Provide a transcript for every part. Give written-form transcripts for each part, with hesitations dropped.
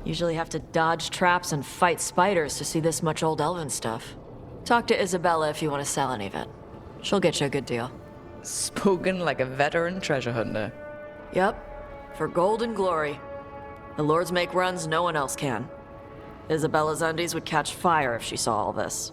Usually have to dodge traps and fight spiders to see this much old elven stuff. Talk to Isabella if you want to sell any of it. She'll get you a good deal. Spoken like a veteran treasure hunter. Yep, for gold and glory. The lords make runs no one else can. Isabella's undies would catch fire if she saw all this.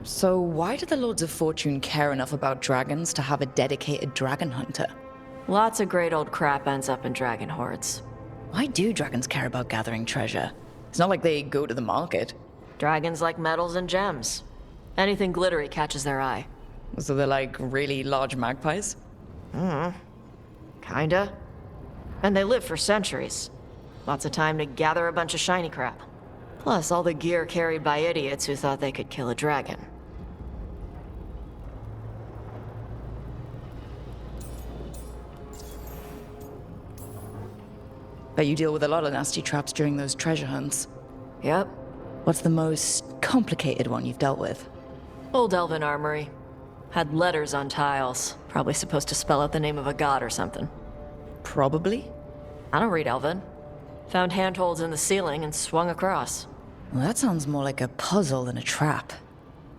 So why do the Lords of Fortune care enough about dragons to have a dedicated dragon hunter? Lots of great old crap ends up in dragon hordes. Why do dragons care about gathering treasure? It's not like they go to the market. Dragons like metals and gems. Anything glittery catches their eye. So they're like really large magpies? Kinda. And they live for centuries. Lots of time to gather a bunch of shiny crap. Plus all the gear carried by idiots who thought they could kill a dragon. Bet you deal with a lot of nasty traps during those treasure hunts. Yep. What's the most complicated one you've dealt with? Old elven armory. Had letters on tiles. Probably supposed to spell out the name of a god or something. Probably? I don't read elven. Found handholds in the ceiling and swung across. Well, that sounds more like a puzzle than a trap.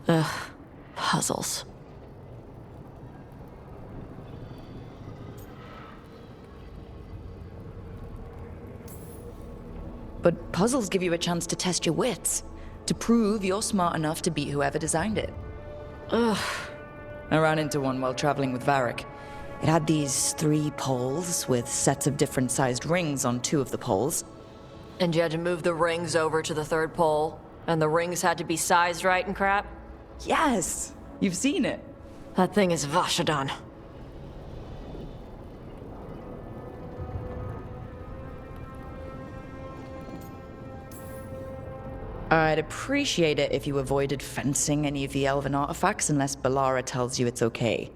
Ugh. Puzzles. But puzzles give you a chance to test your wits, to prove you're smart enough to beat whoever designed it. Ugh. I ran into one while traveling with Varric. It had these 3 poles with sets of different sized rings on 2 of the poles. And you had to move the rings over to the 3rd pole, and the rings had to be sized right and crap? Yes! You've seen it. That thing is Vashadan. I'd appreciate it if you avoided fencing any of the elven artifacts unless Balara tells you it's okay.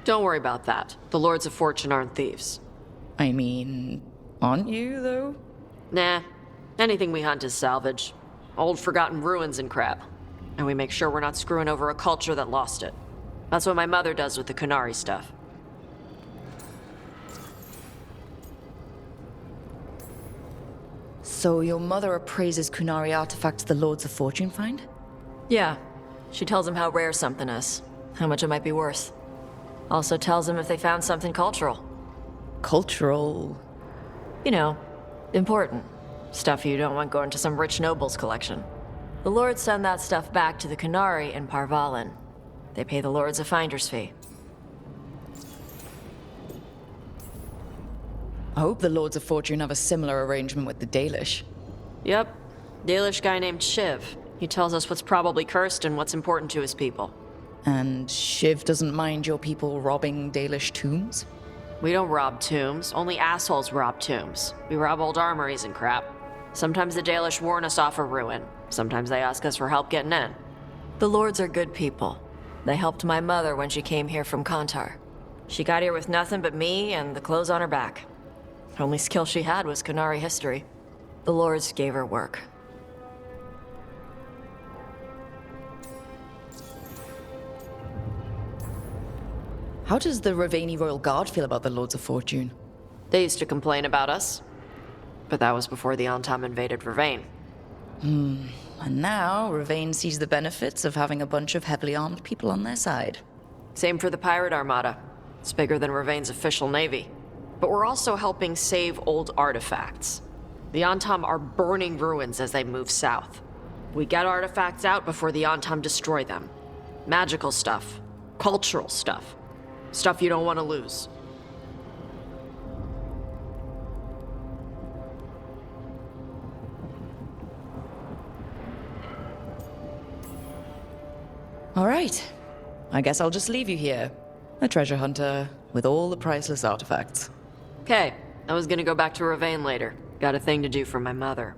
Don't worry about that. The Lords of Fortune aren't thieves. I mean, aren't you, though? Nah. Anything we hunt is salvage. Old forgotten ruins and crap. And we make sure we're not screwing over a culture that lost it. That's what my mother does with the Kunari stuff. So your mother appraises Kunari artifacts the Lords of Fortune find? Yeah. She tells them how rare something is. How much it might be worth. Also tells them if they found something cultural. Cultural? You know, important. Stuff you don't want going to some rich noble's collection. The lords send that stuff back to the Kunari in Parvalin. They pay the lords a finder's fee. I hope the Lords of Fortune have a similar arrangement with the Dalish. Yep. Dalish guy named Shiv. He tells us what's probably cursed and what's important to his people. And Shiv doesn't mind your people robbing Dalish tombs? We don't rob tombs. Only assholes rob tombs. We rob old armories and crap. Sometimes the Dalish warn us off a ruin. Sometimes they ask us for help getting in. The lords are good people. They helped my mother when she came here from Kantar. She got here with nothing but me and the clothes on her back. Only skill she had was Kunari history. The lords gave her work. How does the Ravani Royal Guard feel about the Lords of Fortune? They used to complain about us. But that was before the Antam invaded Ravane. And now, Ravane sees the benefits of having a bunch of heavily armed people on their side. Same for the Pirate Armada. It's bigger than Ravane's official navy. But we're also helping save old artifacts. The Antam are burning ruins as they move south. We get artifacts out before the Antam destroy them. Magical stuff. Cultural stuff. Stuff you don't want to lose. All right. I guess I'll just leave you here. A treasure hunter with all the priceless artifacts. Okay, I was gonna go back to Ravane later. Got a thing to do for my mother.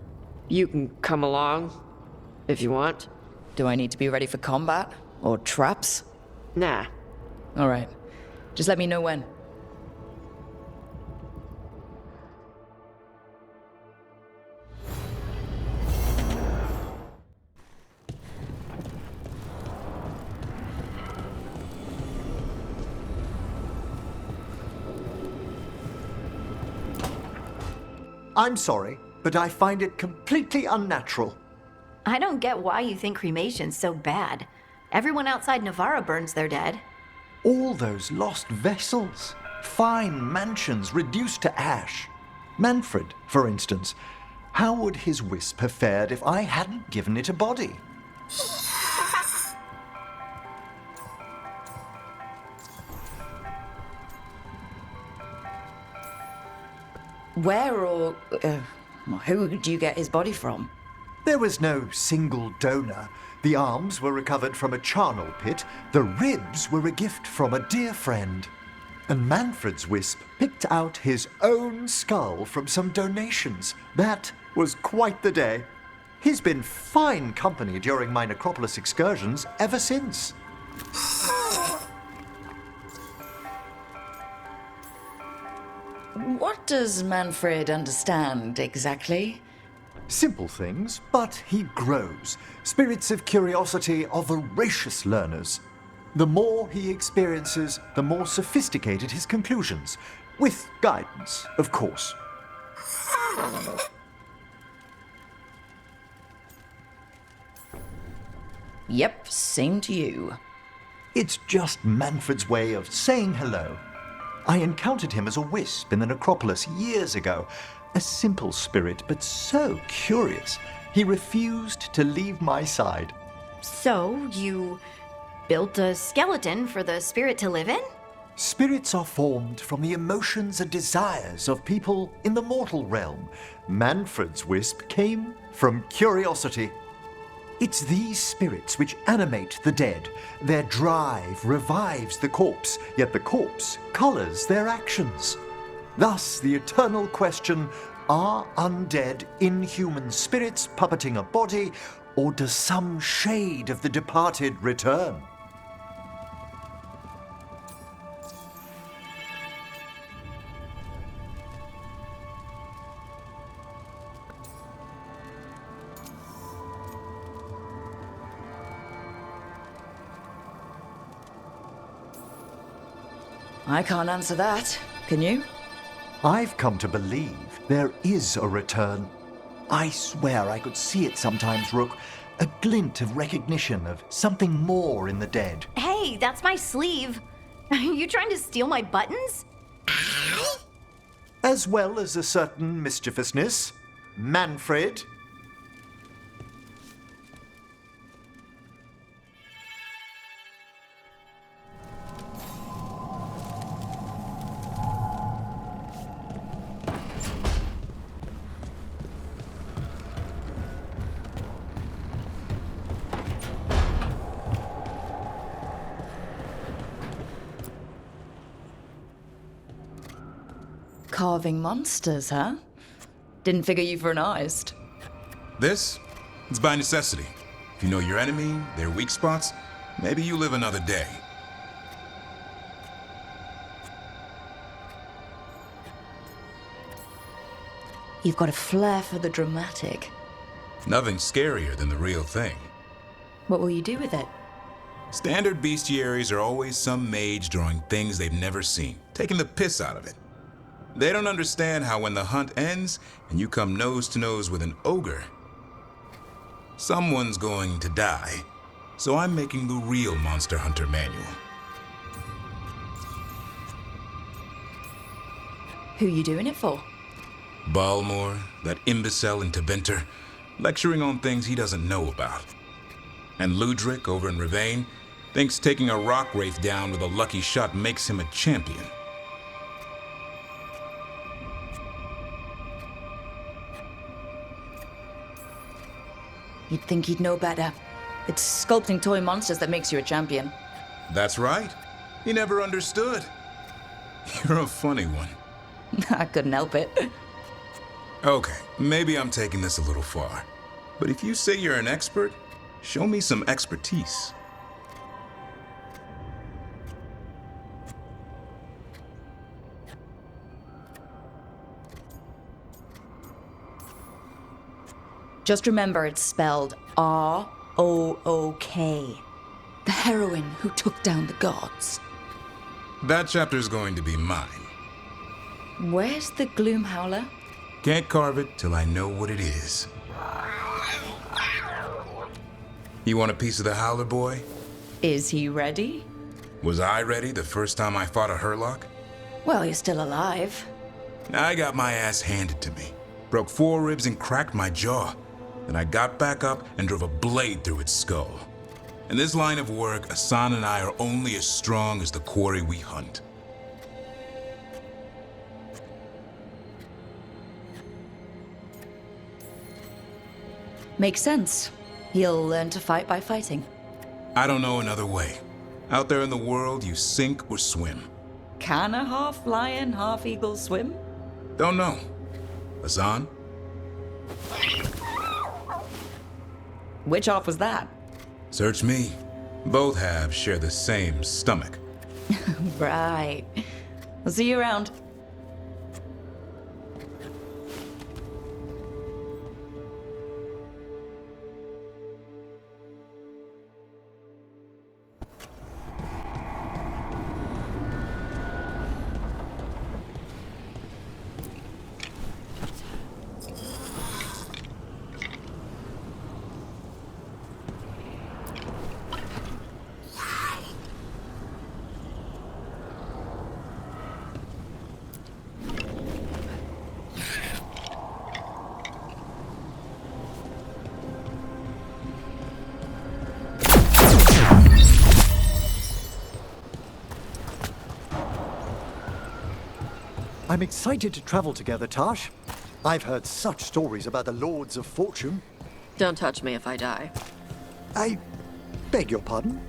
You can come along, if you want. Do I need to be ready for combat? Or traps? Nah. All right. Just let me know when. I'm sorry, but I find it completely unnatural. I don't get why you think cremation's so bad. Everyone outside Navarra burns their dead. All those lost vessels, fine mansions reduced to ash. Manfred, for instance, how would his wisp have fared if I hadn't given it a body? Where or who do you get his body from? There was no single donor. The arms were recovered from a charnel pit. The ribs were a gift from a dear friend. And Manfred's wisp picked out his own skull from some donations. That was quite the day. He's been fine company during my necropolis excursions ever since. What does Manfred understand exactly? Simple things, but he grows. Spirits of curiosity are voracious learners. The more he experiences, the more sophisticated his conclusions. With guidance, of course. Yep, same to you. It's just Manfred's way of saying hello. I encountered him as a wisp in the necropolis years ago. A simple spirit, but so curious. He refused to leave my side. So, you built a skeleton for the spirit to live in? Spirits are formed from the emotions and desires of people in the mortal realm. Manfred's wisp came from curiosity. It's these spirits which animate the dead. Their drive revives the corpse, yet the corpse colors their actions. Thus, the eternal question, are undead inhuman spirits puppeting a body, or does some shade of the departed return? I can't answer that. Can you? I've come to believe there is a return. I swear I could see it sometimes, Rook. A glint of recognition of something more in the dead. Hey, that's my sleeve. Are you trying to steal my buttons? As well as a certain mischievousness. Manfred. Carving monsters, huh? Didn't figure you for an artist. This? It's by necessity. If you know your enemy, their weak spots, maybe you live another day. You've got a flair for the dramatic. Nothing scarier than the real thing. What will you do with it? Standard bestiaries are always some mage drawing things they've never seen, taking the piss out of it. They don't understand how when the hunt ends and you come nose to nose with an ogre, someone's going to die. So I'm making the real Monster Hunter manual. Who you doing it for? Balmore, that imbecile in Tebenter, lecturing on things he doesn't know about. And Ludric over in Ravane thinks taking a rock wraith down with a lucky shot makes him a champion. You'd think he'd know better. It's sculpting toy monsters that makes you a champion. That's right. He never understood. You're a funny one. I couldn't help it. Okay, maybe I'm taking this a little far. But if you say you're an expert, show me some expertise. Just remember it's spelled R-O-O-K. The heroine who took down the gods. That chapter's going to be mine. Where's the Gloom Howler? Can't carve it till I know what it is. You want a piece of the howler, boy? Is he ready? Was I ready the first time I fought a Hurlock? Well, you're still alive. I got my ass handed to me. Broke 4 ribs and cracked my jaw. Then I got back up and drove a blade through its skull. In this line of work, Asan and I are only as strong as the quarry we hunt. Makes sense. He'll learn to fight by fighting. I don't know another way. Out there in the world, you sink or swim. Can a half lion, half eagle swim? Don't know. Asan? Which half was that? Search me. Both halves share the same stomach. Right. I'll see you around. I'm excited to travel together, Tash. I've heard such stories about the Lords of Fortune. Don't touch me if I die. I beg your pardon?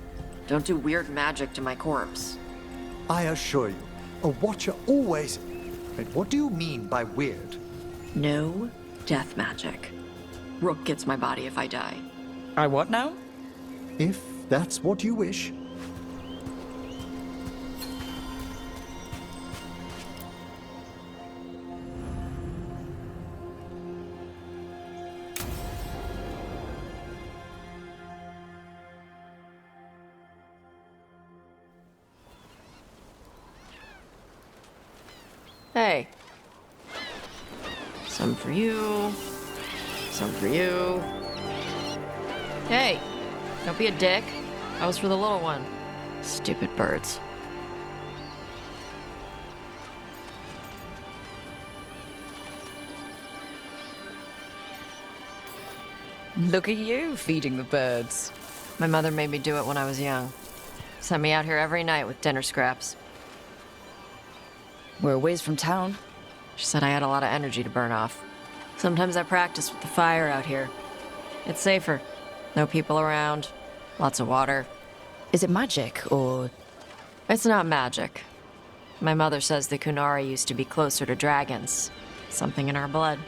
Don't do weird magic to my corpse. I assure you, a watcher always... Wait, what do you mean by weird? No death magic. Rook gets my body if I die. I what now? If that's what you wish. Hey. Some for you. Some for you. Hey, don't be a dick. That was for the little one. Stupid birds. Look at you feeding the birds. My mother made me do it when I was young. Sent me out here every night with dinner scraps. We're a ways from town. She said I had a lot of energy to burn off. Sometimes I practice with the fire out here. It's safer. No people around. Lots of water. Is it magic, or...? It's not magic. My mother says the Kunari used to be closer to dragons. Something in our blood.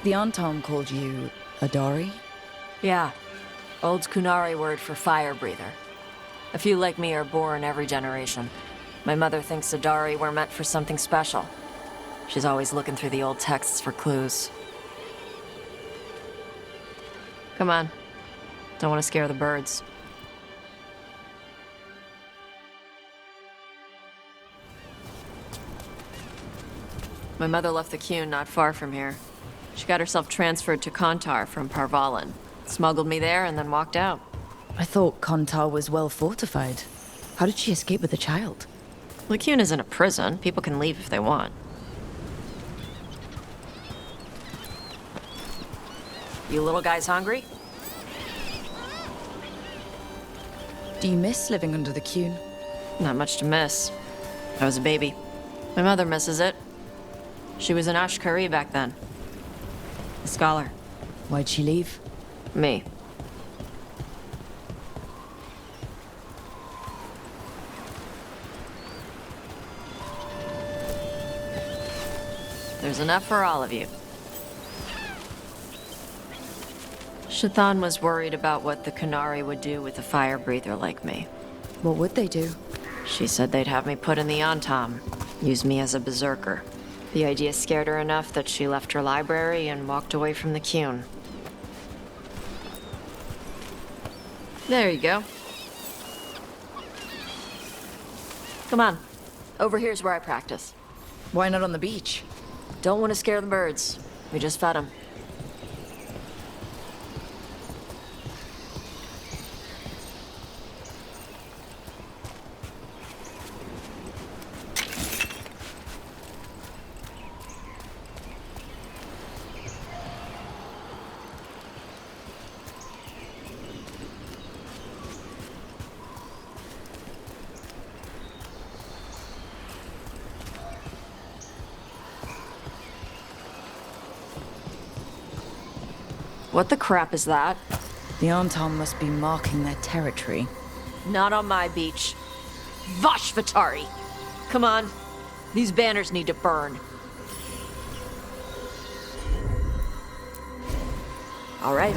The Antom called you Adari? Yeah. Old Kunari word for fire breather. A few like me are born every generation. My mother thinks Adari were meant for something special. She's always looking through the old texts for clues. Come on. Don't want to scare the birds. My mother left the Qun not far from here. She got herself transferred to Kontar from Parvalan. Smuggled me there and then walked out. I thought Kontar was well fortified. How did she escape with a child? The Qun isn't a prison. People can leave if they want. You little guys hungry? Do you miss living under the Qun? Not much to miss. I was a baby. My mother misses it. She was an Ashkari back then. A scholar. Why'd she leave? Me. There's enough for all of you. Shathan was worried about what the Kunari would do with a fire breather like me. What would they do? She said they'd have me put in the Antom, use me as a berserker. The idea scared her enough that she left her library and walked away from the Qun. There you go. Come on. Over here's where I practice. Why not on the beach? Don't want to scare the birds. We just fed him. What the crap is that? The Anton must be marking their territory. Not on my beach. Vosh Vatari! Come on. These banners need to burn. All right.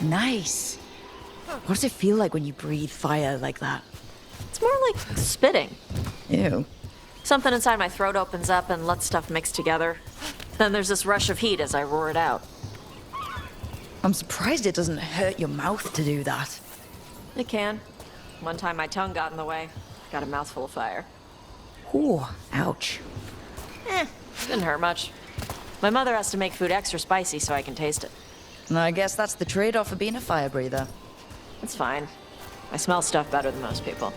Nice. What does it feel like when you breathe fire like that? It's more like spitting. Ew. Something inside my throat opens up and lets stuff mix together. Then there's this rush of heat as I roar it out. I'm surprised it doesn't hurt your mouth to do that. It can. One time my tongue got in the way. Got a mouthful of fire. Ooh, ouch. Didn't hurt much. My mother has to make food extra spicy so I can taste it. And I guess that's the trade-off for being a fire breather. It's fine. I smell stuff better than most people.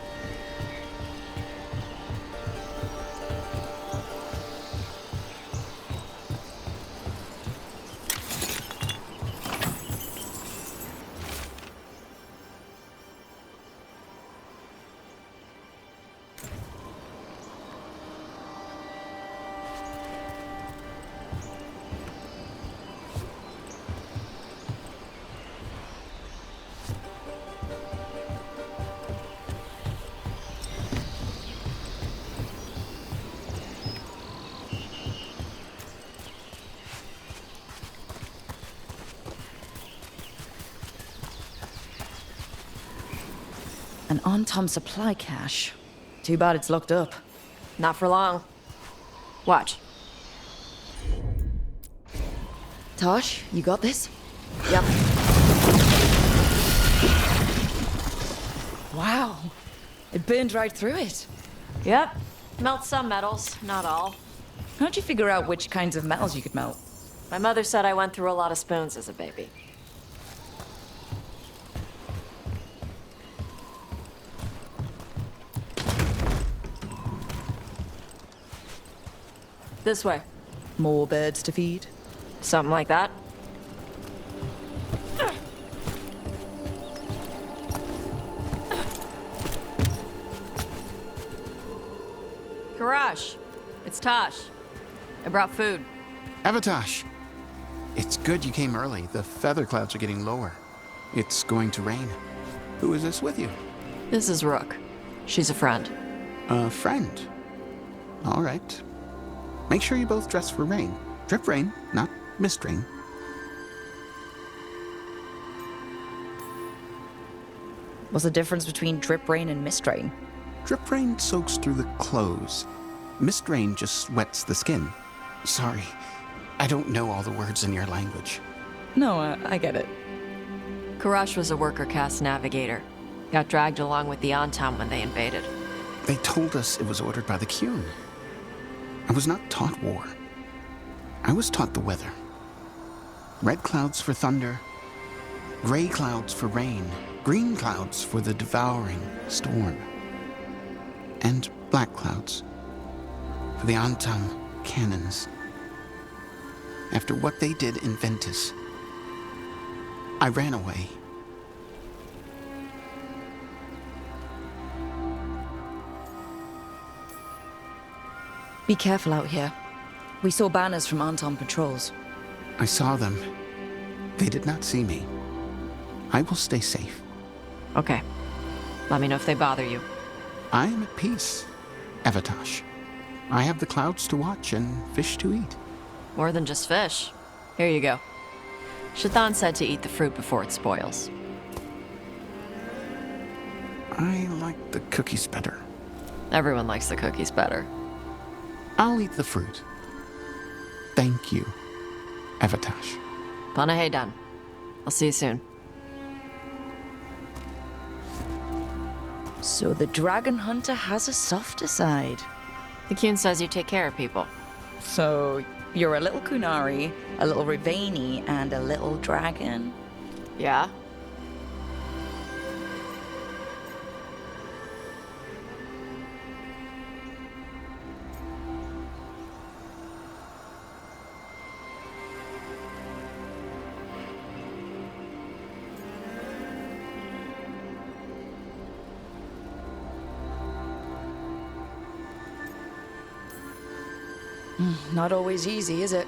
An on-time supply cache. Too bad it's locked up. Not for long. Watch. Tosh, you got this? Yep. Wow. It burned right through it. Yep. Melt some metals, not all. How'd you figure out which kinds of metals you could melt? My mother said I went through a lot of spoons as a baby. This way. More birds to feed? Something like that. Karash, it's Tosh. I brought food. Avatosh! It's good you came early. The feather clouds are getting lower. It's going to rain. Who is this with you? This is Rook. She's a friend. A friend. All right. Make sure you both dress for rain. Drip rain, not mist rain. What's the difference between drip rain and mist rain? Drip rain soaks through the clothes. Mist rain just wets the skin. Sorry, I don't know all the words in your language. No, I get it. Karash was a worker caste navigator. Got dragged along with the Antam when they invaded. They told us it was ordered by the Qun. I was not taught war. I was taught the weather. Red clouds for thunder, gray clouds for rain, green clouds for the devouring storm, and black clouds for the Antam cannons. After what they did in Ventus, I ran away. Be careful out here. We saw banners from Anton patrols. I saw them. They did not see me. I will stay safe. Okay. Let me know if they bother you. I am at peace, Avatosh. I have the clouds to watch and fish to eat. More than just fish. Here you go. Shathan said to eat the fruit before it spoils. I like the cookies better. Everyone likes the cookies better. I'll eat the fruit. Thank you, Avatosh. Panahedan. I'll see you soon. So the dragon hunter has a softer side. The Kyun says you take care of people. So you're a little Kunari, a little Rivaini, and a little dragon? Yeah? Not always easy, is it?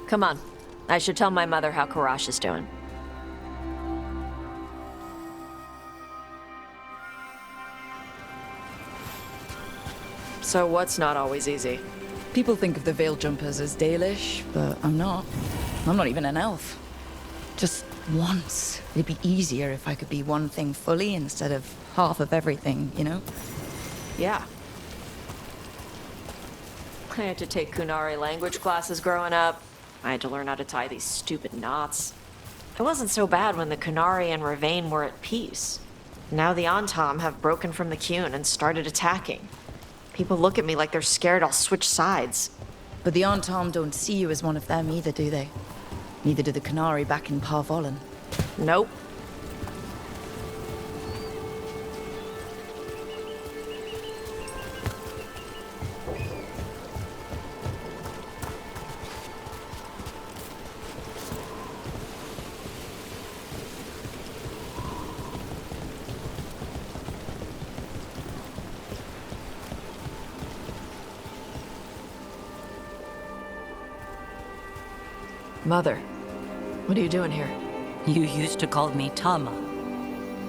Come on. I should tell my mother how Karash is doing. So what's not always easy? People think of the Veil Jumpers as Dalish, but I'm not. I'm not even an elf. Just once. It'd be easier if I could be one thing fully instead of half of everything, you know? Yeah. I had to take Kunari language classes growing up. I had to learn how to tie these stupid knots. It wasn't so bad when the Kunari and Ravain were at peace. Now the Antam have broken from the Kyun and started attacking. People look at me like they're scared I'll switch sides. But the Antam don't see you as one of them either, do they? Neither do the Kunari back in Parvolan. Nope. Mother, what are you doing here? You used to call me Tama.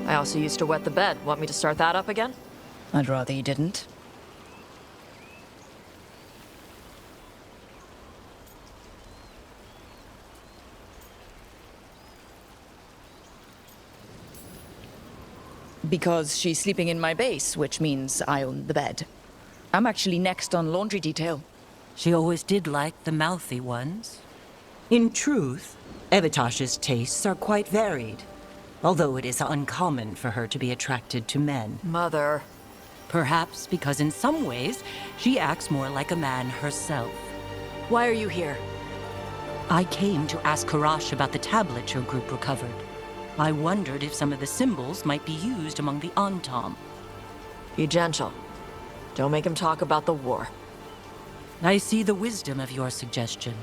I also used to wet the bed. Want me to start that up again? I'd rather you didn't. Because she's sleeping in my base, which means I own the bed. I'm actually next on laundry detail. She always did like the mouthy ones. In truth, Evitash's tastes are quite varied, although it is uncommon for her to be attracted to men. Mother. Perhaps because in some ways, she acts more like a man herself. Why are you here? I came to ask Karash about the tablet your group recovered. I wondered if some of the symbols might be used among the Antam. Be gentle. Don't make him talk about the war. I see the wisdom of your suggestion.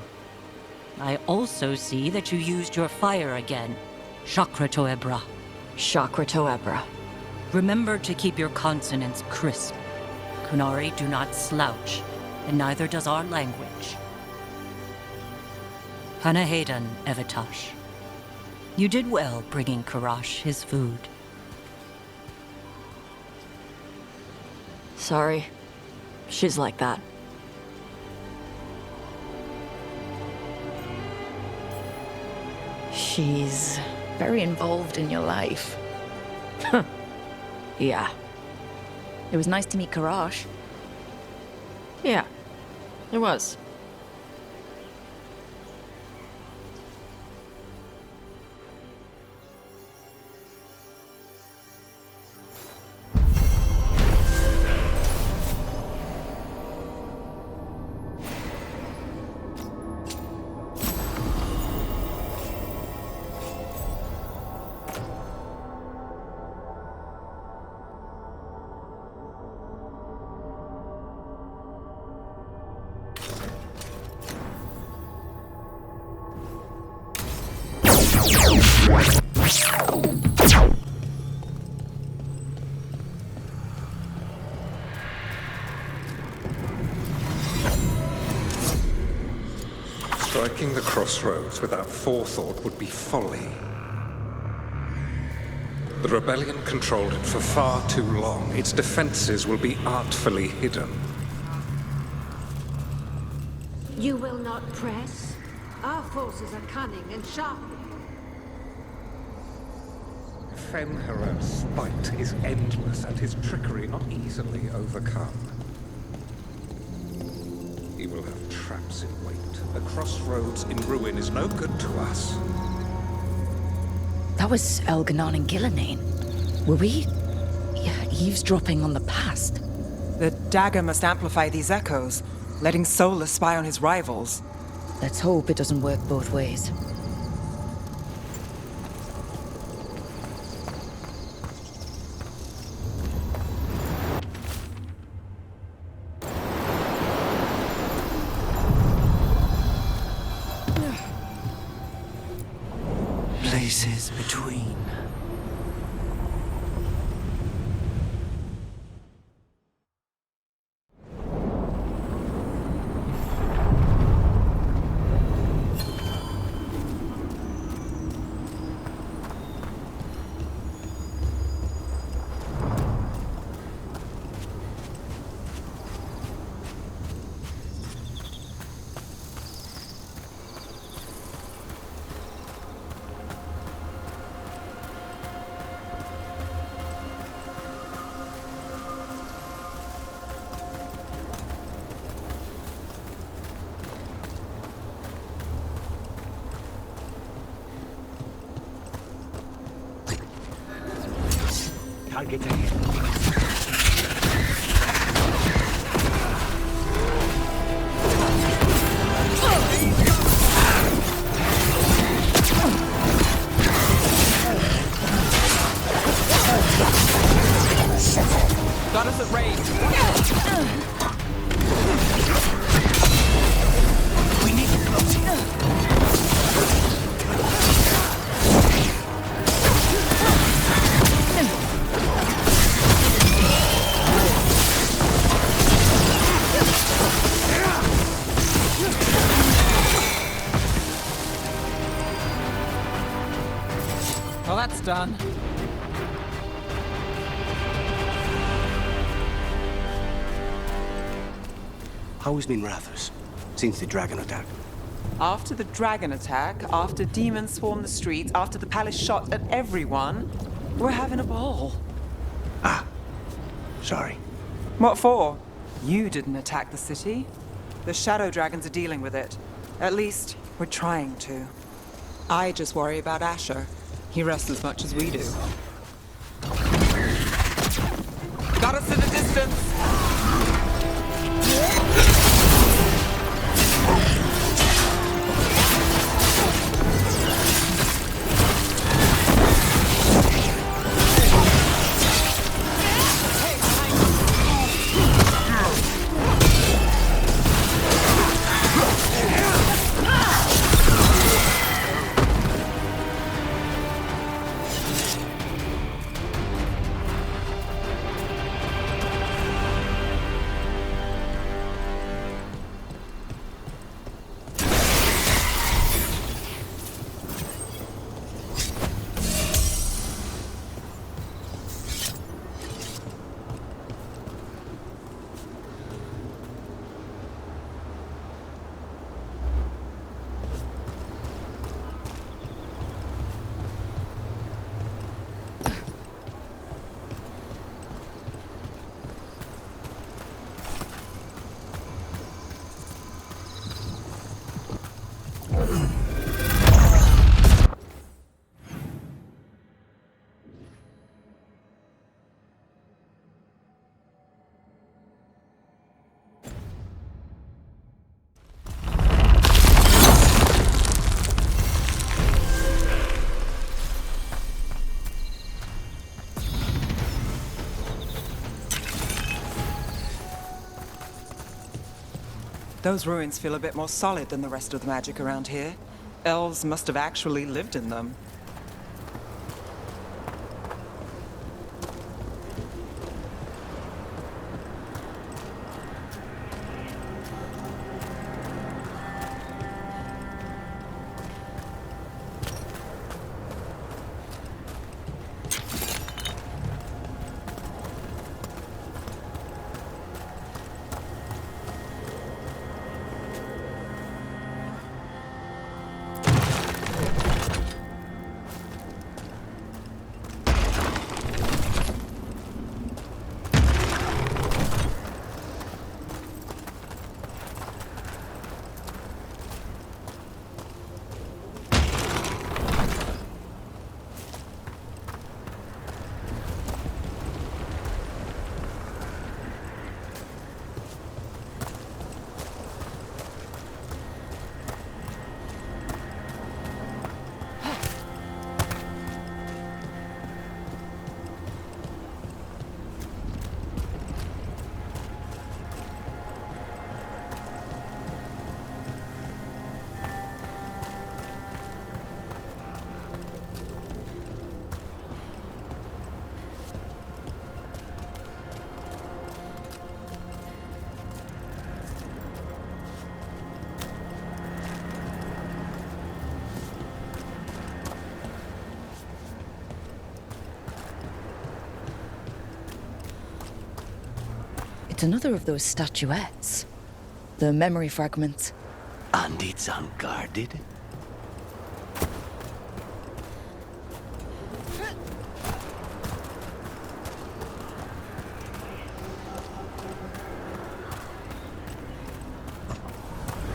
I also see that you used your fire again, Chakra Toebra. Chakra Toebra. Remember to keep your consonants crisp. Kunari do not slouch, and neither does our language. Panahadan, Evitash. You did well bringing Karash his food. Sorry. She's like that. She's very involved in your life. Yeah. It was nice to meet Karash. Yeah. It was. Striking the crossroads without forethought would be folly. The rebellion controlled it for far too long. Its defenses will be artfully hidden. You will not press? Our forces are cunning and sharp. Fenrir's spite is endless and his trickery not easily overcome. He will have traps in wait. A crossroads in ruin is no good to us. That was Elganon and Gillenane. Were we eavesdropping on the past? The dagger must amplify these echoes, letting Solus spy on his rivals. Let's hope it doesn't work both ways. Places between. Target ahead. Got us at range. We need to close here. Well, that's done. How has been Rathers since the dragon attack? After the dragon attack, after demons swarmed the streets, after the palace shot at everyone, we're having a ball. Ah, sorry. What for? You didn't attack the city. The shadow dragons are dealing with it. At least, we're trying to. I just worry about Asher. He rests as much as we do. Got us in the distance! Those ruins feel a bit more solid than the rest of the magic around here. Elves must have actually lived in them. It's another of those statuettes. The memory fragments. And it's unguarded?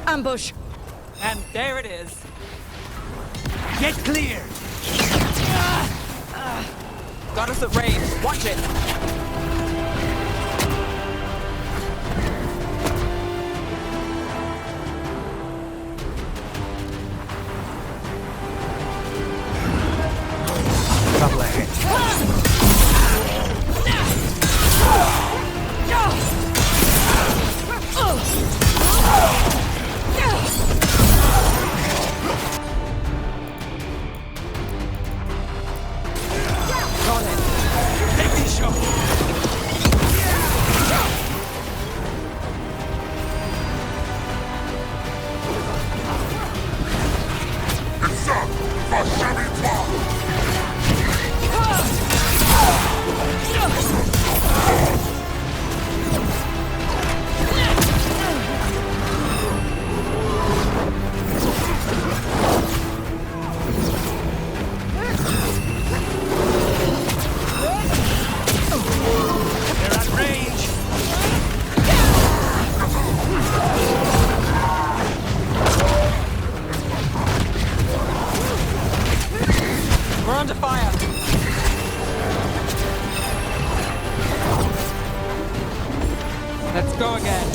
Ambush! And there it is. Get clear! Got us at range. Watch it. Trouble ahead. Got it. Take these shots! They're at range! We're under fire. Let's go again.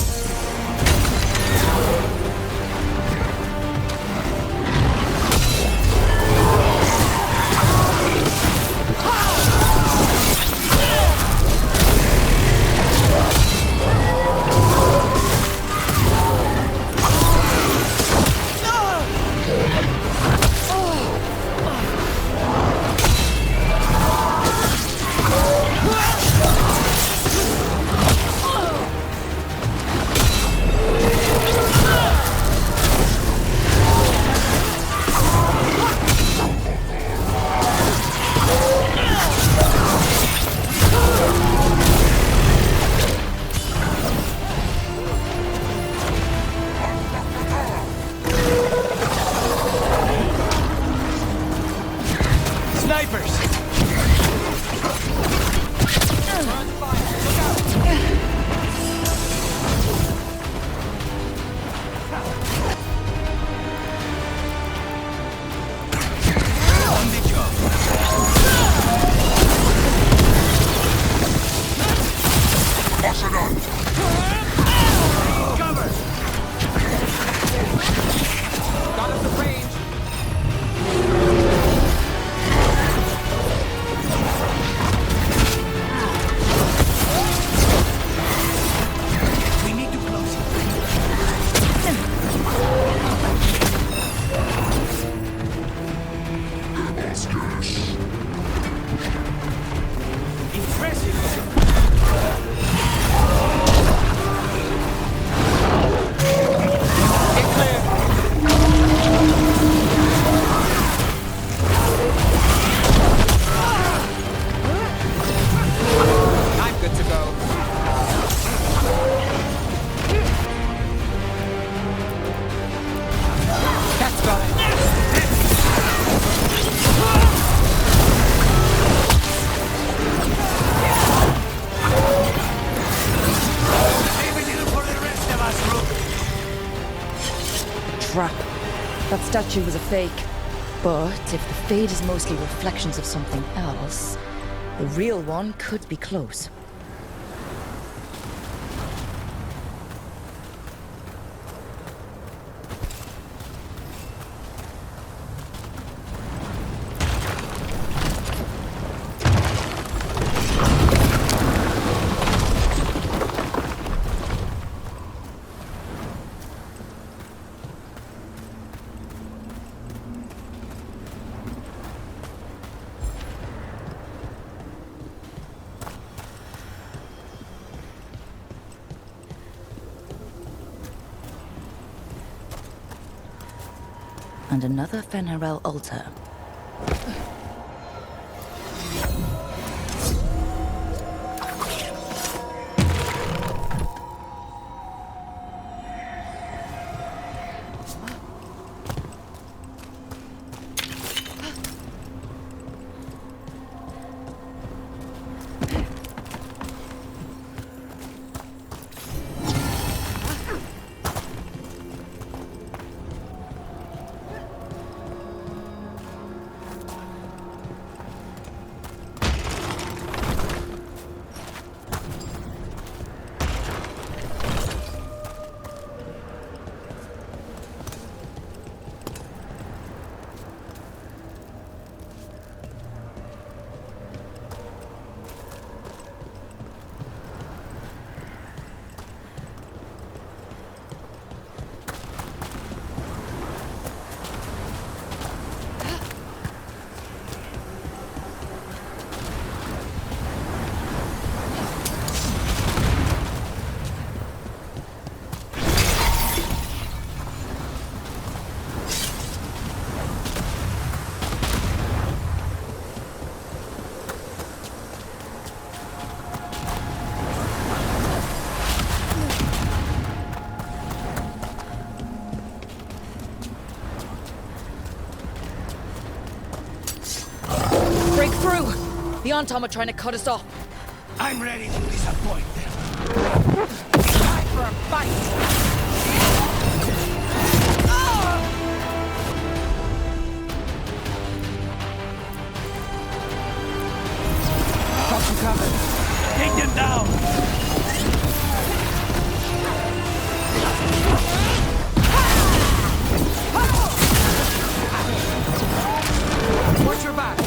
Snipers! On the job! Cover! Got us at range. We need to close it. Impressive! Get clear. I'm good to go. That's got it. Maybe little for the rest of us, Rook. Trap. That statue was a fake. But if the fade is mostly reflections of something else, the real one could be close. And another Fen'Harel altar. through! The Antom are trying to cut us off. I'm ready to disappoint them. Time for a fight! Got you covered. Take them down! Watch your back!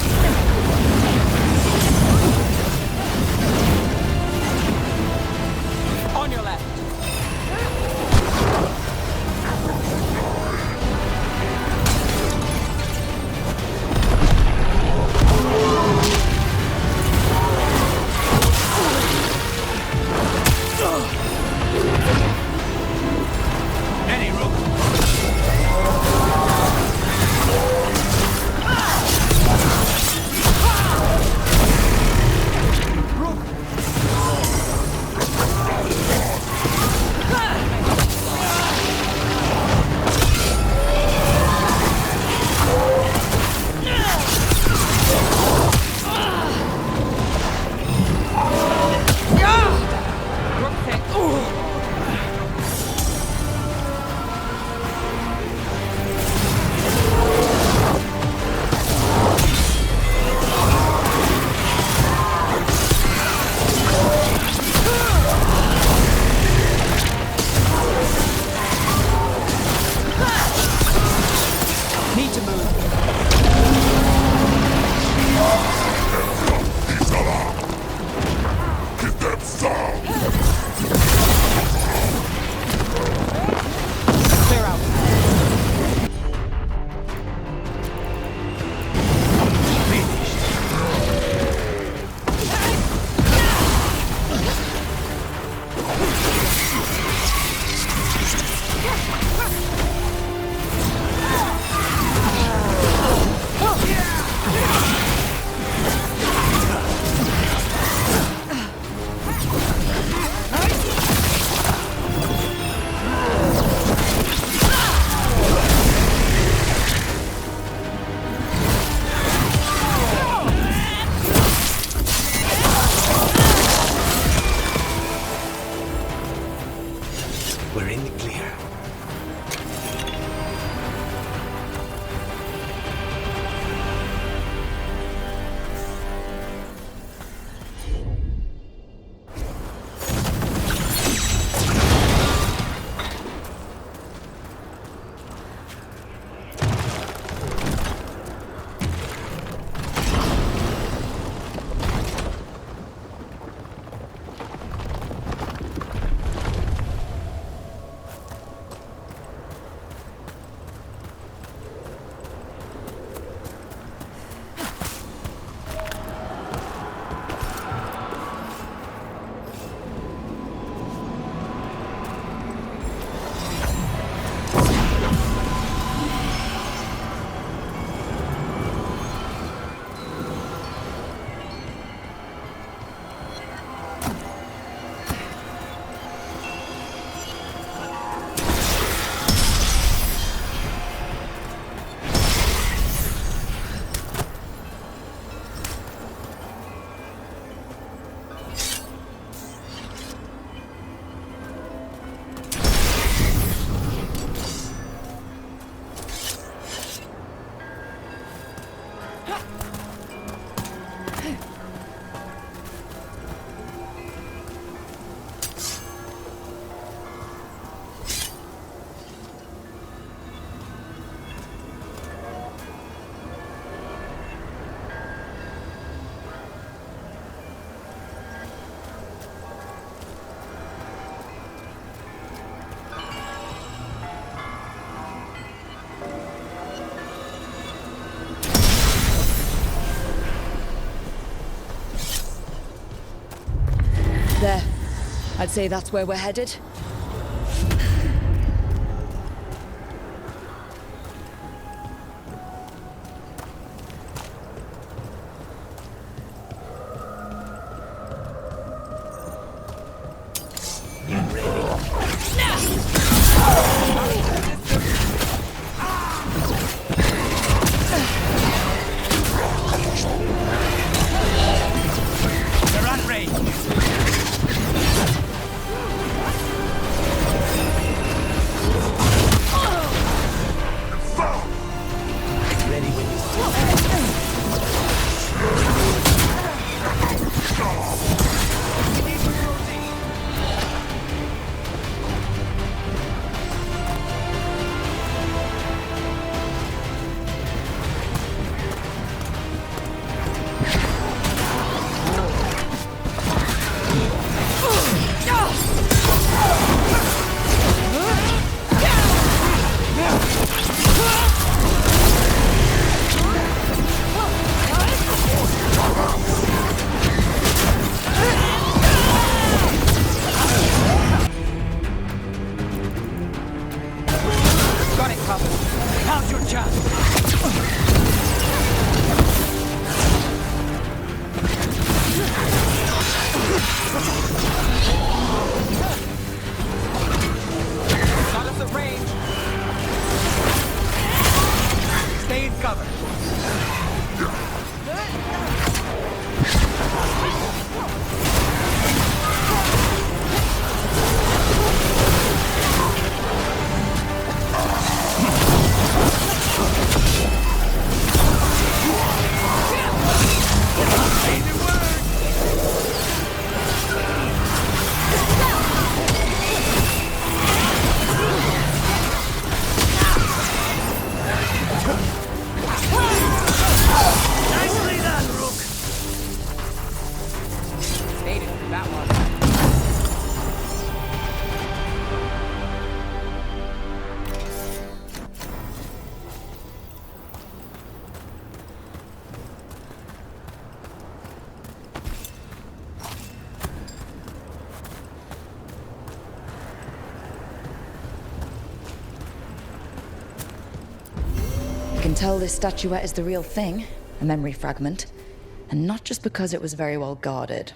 On your left. Any rook! Need to move. Clear out. We're in the clear. There. I'd say that's where we're headed. Got it covered. How's your chance? Got us at range. Stay in cover. I can tell this statuette is the real thing, a memory fragment. And not just because it was very well guarded.